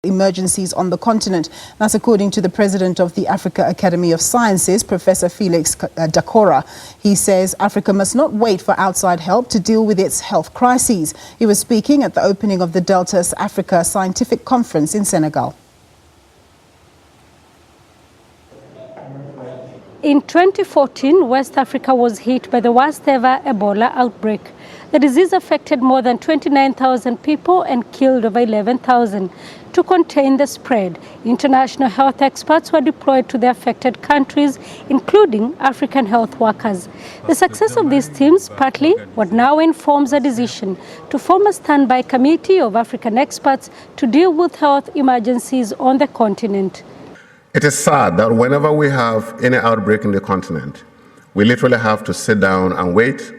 emergencies on the continent. That's according to the president of the Africa Academy of Sciences, Professor Felix Da-kora. He says Africa must not wait for outside help to deal with its health crises. He was speaking at the opening of the DELTAS Africa Scientific Conference in Senegal. In 2014, West Africa was hit by the worst ever Ebola outbreak. The disease affected more than 29,000 people and killed over 11,000. To contain the spread, international health experts were deployed to the affected countries, including African health workers. The success of these teams partly what now informs a decision to form a standby committee of African experts to deal with health emergencies on the continent. It is sad that whenever we have any outbreak in the continent, we literally have to sit down and wait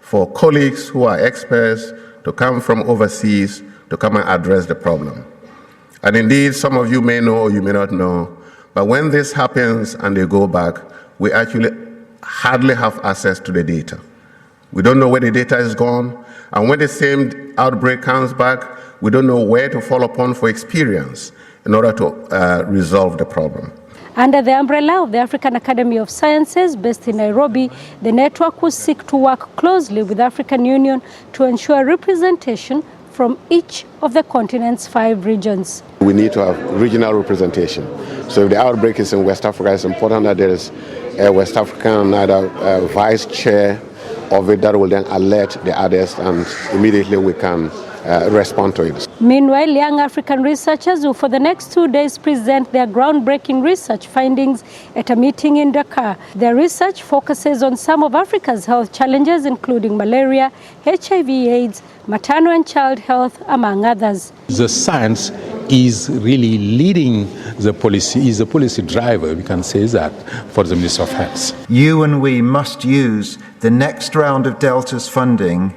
for colleagues who are experts to come from overseas to come and address the problem. And indeed, some of you may know or you may not know, but when this happens and they go back, we actually hardly have access to the data. We don't know where the data is gone, and when the same outbreak comes back, we don't know where to fall upon for experience in order to resolve the problem. Under the umbrella of the African Academy of Sciences based in Nairobi, the network will seek to work closely with the African Union to ensure representation from each of the continent's 5 regions. We need to have regional representation. So if the outbreak is in West Africa, it's important that there is a West African vice chair of it that will then alert the others, and immediately we can respond to it. Meanwhile, young African researchers will for the next 2 days present their groundbreaking research findings at a meeting in Dakar. Their research focuses on some of Africa's health challenges, including malaria, HIV/AIDS, maternal and child health, among others. The science is really leading the policy, is a policy driver, we can say that, for the Ministry of Health. You and we must use the next round of DELTAS funding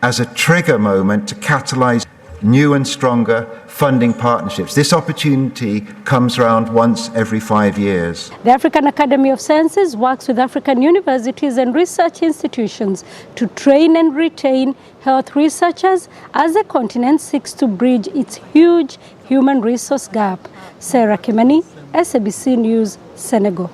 as a trigger moment to catalyse new and stronger funding partnerships. This opportunity comes around once every 5 years. The African Academy of Sciences works with African universities and research institutions to train and retain health researchers as the continent seeks to bridge its huge human resource gap. Sarah Kimani, SABC News, Senegal.